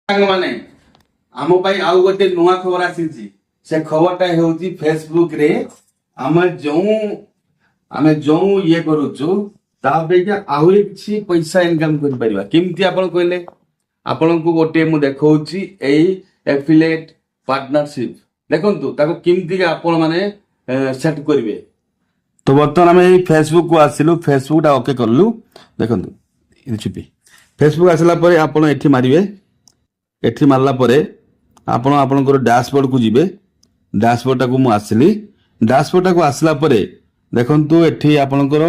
ସାଙ୍ଗମାନେ ଆମ ପାଇଁ ଆଉ ଗୋଟେ ନୂଆ ଖବର ଆସିଛି। ସେ ଖବରଟା ହେଉଛି ଫେସବୁକ ରେ ଆମେ ଯୋଉ ଇଏ କରୁଛୁ ତା ଅପେକ୍ଷା ଆହୁରି କିଛି ପଇସା ଇନକମ କରିପାରିବା। କେମିତି ଆପଣ କହିଲେ? ଆପଣଙ୍କୁ ଗୋଟେ ମୁଁ ଦେଖଉଛି ଏଇ ଏଫିଲିଏଟ ପାର୍ଟନରସିପ। ଦେଖନ୍ତୁ ତାକୁ କେମିତି ଆପଣ ମାନେ ସେଟ୍ କରିବେ। ତ ବର୍ତ୍ତମାନ ଆମେ ଏଇ ଫେସବୁକ କୁ ଆସିଲୁ, ଫେସବୁକ ଟା ଓକେ କଲୁ। ଦେଖନ୍ତୁ ଫେସବୁକ ଆସିଲା ପରେ ଆପଣ ଏଠି ମାରିବେ। ଏଠି ମାରିଲା ପରେ ଆପଣ ଆପଣଙ୍କର ଡ୍ୟାସବୋର୍ଡକୁ ଯିବେ। ଡ୍ୟାସବୋର୍ଡଟାକୁ ମୁଁ ଆସିଲି। ଡ୍ୟାସବୋର୍ଡଟାକୁ ଆସିଲା ପରେ ଦେଖନ୍ତୁ ଏଠି ଆପଣଙ୍କର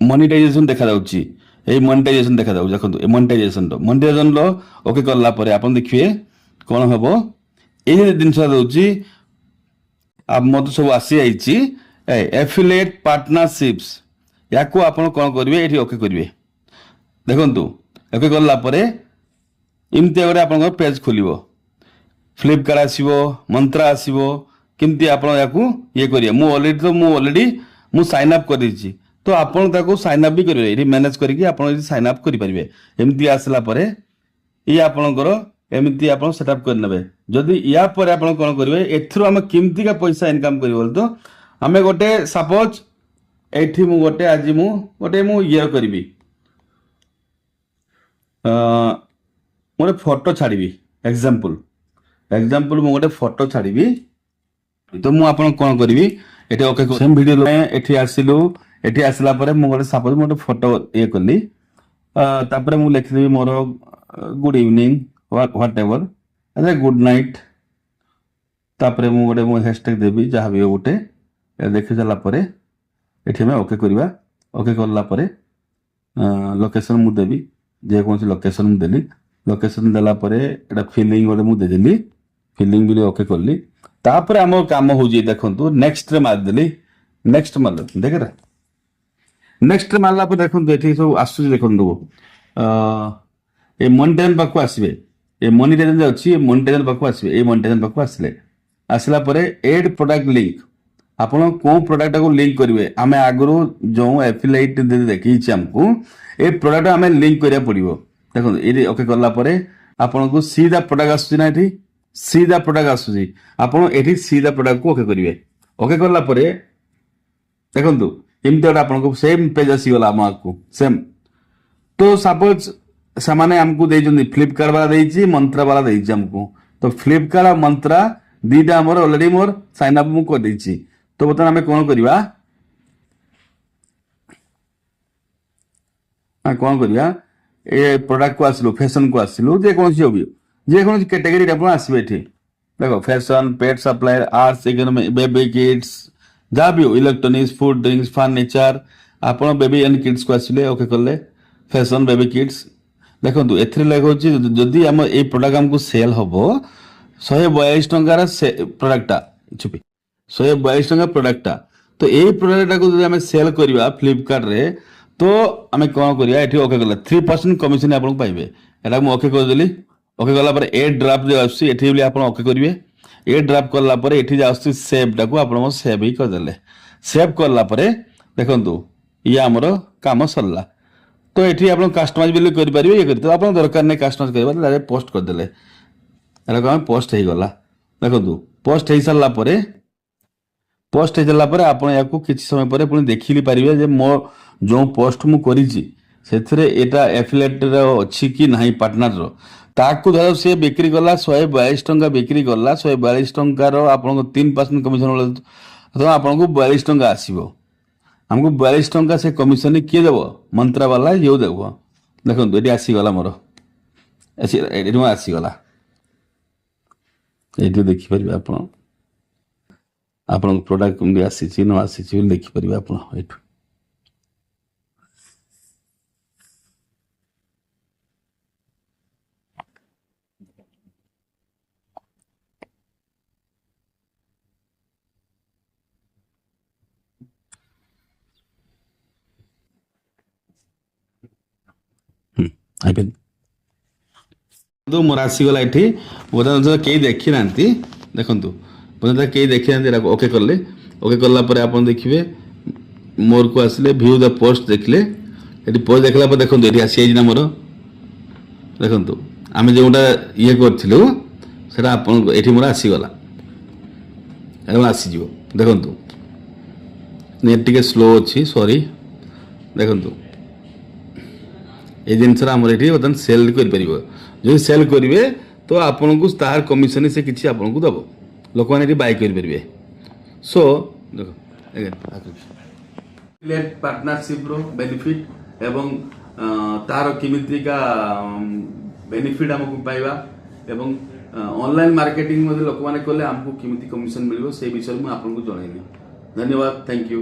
ମନିଟାଇଜେସନ ଦେଖାଯାଉଛି। ଏଇ ମନିଟାଇଜେସନ ଦେଖାଯାଉଛି। ଦେଖନ୍ତୁ ଏ ମନିଟାଇଜେସନର ଓକେ କଲା ପରେ ଆପଣ ଦେଖିବେ କ'ଣ ହବ। ଏଇ ଜିନିଷ ଦେଉଛି ମତେ ସବୁ ଆସିଯାଇଛି ଏଫିଲିଏଟ ପାର୍ଟନରସିପ୍ସ। ୟାକୁ ଆପଣ କ'ଣ କରିବେ? ଏଠି ଓକେ କରିବେ। ଦେଖନ୍ତୁ ଓକେ କଲା ପରେ ଏମିତି ଗୋଟେ ଆପଣଙ୍କର ପେଜ ଖୋଲିବ। ଫ୍ଲିପକାର୍ଟ ଆସିବ, ମନ୍ତ୍ରା ଆସିବ। କେମିତି ଆପଣ ୟାକୁ ଇଏ କରିବେ? ମୁଁ ଅଲରେଡି ସାଇନ୍ ଅପ୍ କରିଦେଇଛି। ତ ଆପଣ ତାକୁ ସାଇନ୍ ଅପ୍ ବି କରିବେ। ଏଠି ମ୍ୟାନେଜ କରିକି ଆପଣ ଏଠି ସାଇନ୍ ଅପ୍ କରିପାରିବେ। ଏମିତି ଆସିଲା ପରେ ଇଏ ଆପଣଙ୍କର ଏମିତି ଆପଣ ସେଟଅପ୍ କରିନେବେ। ଯଦି ୟା ପରେ ଆପଣ କ'ଣ କରିବେ? ଏଥିରୁ ଆମେ କେମିତିକା ପଇସା ଇନକମ୍ କରିବ ବୋଲି ତ ଆମେ ଗୋଟେ ସପୋଜ ଏଇଠି ମୁଁ ଆଜି ମୁଁ ଇଏ କରିବି, ମୁଁ ଗୋଟେ ଫଟୋ ଛାଡ଼ିବି। ଏକ୍ସାମ୍ପଲ ମୁଁ ଗୋଟେ ଫଟୋ ଛାଡ଼ିବି। ତ ମୁଁ ଆପଣ କ'ଣ କରିବି? ଏଠି ଓକେ ସେମ୍ ଭିଡ଼ିଓ ଏଠି ଆସିଲୁ। ଏଠି ଆସିଲା ପରେ ମୁଁ ଗୋଟେ ସପୋଜ ମୁଁ ଗୋଟେ ଫଟୋ ଇଏ କଲି। ତାପରେ ମୁଁ ଲେଖିଦେବି ମୋର good evening whatever, good night. ତାପରେ ମୁଁ ହ୍ୟାଶଟ୍ୟାଗ ଦେବି ଯାହା ବି ଗୋଟେ। ଦେଖି ସାରିଲା ପରେ ଏଠି ଆମେ ଓକେ କରିବା। ଓକେ କଲା ପରେ ଲୋକେସନ ମୁଁ ଦେବି, ଯେକୌଣସି ଲୋକେସନ ମୁଁ ଦେଲି। ଲୋକେସନ ଦେଲା ପରେ ଏଇଟା ଫିଲିଂ ଗୋଟେ ମୁଁ ଦେଇଦେଲି। ଫିଲିଂ ବୋଲି ଓକେ କଲି। ତାପରେ ଆମ କାମ ହଉଛି ଦେଖନ୍ତୁ ନେକ୍ସଟରେ ମାରିଦେଲି। ନେକ୍ସଟ ମାରିଲ ଦେଖରେ ନେକ୍ସଟରେ ମାରିଲା ପରେ ଦେଖନ୍ତୁ ଏଠି ସବୁ ଆସୁଛି। ଦେଖନ୍ତୁ ଏ ମନିଟାଇଜେସନ ପାଖକୁ ଆସିବେ। ଏ ମନିଟାଇଜେସନ ଅଛି, ଏ ମନିଟାଇଜେସନ ପାଖକୁ ଆସିବେ। ଏଇ ମନିଟାଇଜେସନ ପାଖକୁ ଆସିଲା ପରେ ଏଡ୍ ପ୍ରଡକ୍ଟ ଲିଙ୍କ। ଆପଣ କୋଉ ପ୍ରଡକ୍ଟଟାକୁ ଲିଙ୍କ କରିବେ? ଆମେ ଆଗରୁ ଯୋଉ ଏଫିଲିଏଟ ଦେଖେଇଛି ଆମକୁ ଏ ପ୍ରଡକ୍ଟ ଆମେ ଲିଙ୍କ କରିବାକୁ ପଡିବ। ଦେଖନ୍ତୁ ଏଇଠି ଓକେ କଲା ପରେ ଆପଣଙ୍କୁ ସିଧା ପ୍ରଡକ୍ଟ ଆସୁଛି ନା, ଏଠି ସିଧା ପ୍ରଡକ୍ଟ ଆସୁଛି। ଆପଣ ଏଠି ସିଧା ପ୍ରଡକ୍ଟକୁ ଓକେ କରିବେ। ଓକେ କଲା ପରେ ଦେଖନ୍ତୁ ଏମିତି ଗୋଟେ ଆପଣଙ୍କୁ ସେମ୍ ପେଜ ଆସିଗଲା ଆମ ଆଗକୁ ସେମ୍। ତ ସପୋଜ ସେମାନେ ଆମକୁ ଦେଇଛନ୍ତି, ଫ୍ଲିପକାର୍ଟ ବାଲା ଦେଇଛି, ମନ୍ତ୍ରା ବାଲା ଦେଇଛି ଆମକୁ। ତ ଫ୍ଲିପକାର୍ଟ ଆଉ ମନ୍ତ୍ରା ଦିଟା ଆମର ଅଲରେଡି ମୋର ସାଇନ୍ ଅପ୍ ମୁଁ କରିଦେଇଛି। ତ ବର୍ତ୍ତମାନ ଆମେ କ'ଣ କରିବା? ଏ ପ୍ରଡକ୍ଟକୁ ଆସିଲୁ, ଫ୍ୟାସନକୁ ଆସିଲୁ, ଯେକୌଣସି କ୍ୟାଟେଗୋରୀ ଆପଣ ଆସିବେ। ଏଠି ଦେଖ fashion, pet supply, arts, economy, baby kids, ଯାହା ବି ହଉ, ଇଲେକ୍ଟ୍ରୋନିକ୍ସ, ଫୁଡ ଡ୍ରିଙ୍କସ, ଫର୍ଣ୍ଣିଚର। ଆପଣ ବେବି ଏଣ୍ଡ କିଡ୍ସକୁ ଆସିଲେ, ଓକେ କଲେ। Fashion, baby kids. ଦେଖନ୍ତୁ ଏଥିରେ ଲେଖୁଛି ଯଦି ଆମ ଏଇ ପ୍ରଡକ୍ଟ ଆମକୁ ସେଲ୍ ହବ 142 ଟଙ୍କାର ପ୍ରଡକ୍ଟଟା, 142 ଟଙ୍କା ପ୍ରଡକ୍ଟଟା। ତ ଏଇ ପ୍ରଡକ୍ଟଟାକୁ ଯଦି ଆମେ ସେଲ୍ କରିବା ଫ୍ଲିପକାର୍ଟରେ, ତ ଆମେ କ'ଣ କରିବା? ଏଠି ଓକେ କଲେ 3% କମିଶନ ଆପଣଙ୍କୁ ପାଇବେ। ଏଟା ମୁଁ ଓକେ କରିଦେଲି। ଓକେ କଲା ପରେ ଏ ଡ୍ରାଫ୍ଟ ଯୋଉ ଆସୁଛି ଏଠି ବି ଆପଣ ଓକେ କରିବେ। ଏ ଡ୍ରାଫ୍ଟ କଲା ପରେ ଏଠି ଯୋଉ ଆସୁଛି ସେଭ୍ଟାକୁ ଆପଣ ସେଭ୍ ହିଁ କରିଦେଲେ। ସେଭ୍ କଲା ପରେ ଦେଖନ୍ତୁ ଇଏ ଆମର କାମ ସରିଲା। ତ ଏଠି ଆପଣ କାଷ୍ଟମାଇଜ ବି କରିପାରିବେ। ଇଏ କରିପାରିବେ। ଆପଣ ଦରକାର ନାହିଁ କାଷ୍ଟମାଇଜ କରିବା, ଡାଇରେକ୍ଟ ପୋଷ୍ଟ କରିଦେଲେ। ଏଟାକୁ ଆମେ ପୋଷ୍ଟ ହେଇଗଲା। ଦେଖନ୍ତୁ ପୋଷ୍ଟ ହେଇସାରିଲା ପରେ ଆପଣ ୟାକୁ କିଛି ସମୟ ପରେ ପୁଣି ଦେଖି ପାରିବେ ଯେ ମୋ ଯେଉଁ ପୋଷ୍ଟ ମୁଁ କରିଛି ସେଥିରେ ଏଇଟା ଏଫିଲିଏଟର ଅଛି କି ନାହିଁ ପାର୍ଟନରର। ତାକୁ ଧର ସିଏ ବିକ୍ରି କଲା 142 ଟଙ୍କା ବିକ୍ରି କଲା, 142 ଟଙ୍କାର ଆପଣଙ୍କୁ 3% କମିଶନ ତ ଆପଣଙ୍କୁ 42 ଟଙ୍କା ଆସିବ। ଆମକୁ 42 ଟଙ୍କା ସେ କମିଶନ କିଏ ଦେବ? ମନ୍ତ୍ରା ବାଲା ଇଏ ଦେବ। ଦେଖନ୍ତୁ ଏଠି ଆସିଗଲା ମୋର, ଏଠି ଆସିଗଲା। ଏଇଠି ଦେଖିପାରିବେ ଆପଣ ଆପଣଙ୍କ ପ୍ରଡକ୍ଟ କେମିତି ଆସିଛି ନ ଆସିଛି ବୋଲି ଦେଖିପାରିବେ ଆପଣ ଏଇଠୁ। ମୋର ଆସିଗଲା ଏଠି। କେହି ଦେଖି ନାହାନ୍ତି। ଦେଖନ୍ତୁ କେହି ଦେଖି ନାହାନ୍ତି। ଓକେ କଲେ। ଓକେ କଲା ପରେ ଆପଣ ଦେଖିବେ ମୋରକୁ ଆସିଲେ, ଭିଉ ଦ ପୋଷ୍ଟ ଦେଖିଲେ। ଏଠି ପୋଷ୍ଟ ଦେଖିଲା ପରେ ଦେଖନ୍ତୁ ଏଠି ଆସିଯାଇଛି ନା ମୋର। ଦେଖନ୍ତୁ आम जो ये करूँ से आप ये मोर आसीगला आसीज देखु नेट टे स्लो अच्छी सॉरी देखु ये जिनसा आम ये बर्तमान सेल कर जो सेल करेंगे तो आपन को तार कमिशन से किसी आपन को दब लोक मैंने बाय करेंगे सो देख पार्टनरशिप रो बेनिफिट एवं तार किमित्रिका बेनिफिट आमको पाइबा एवं ऑनलाइन मार्केटिंग लोक मैंने कले आमको किमिति कमिशन मिल से विषय मुझे आपको जनइली धन्यवाद थैंक यू।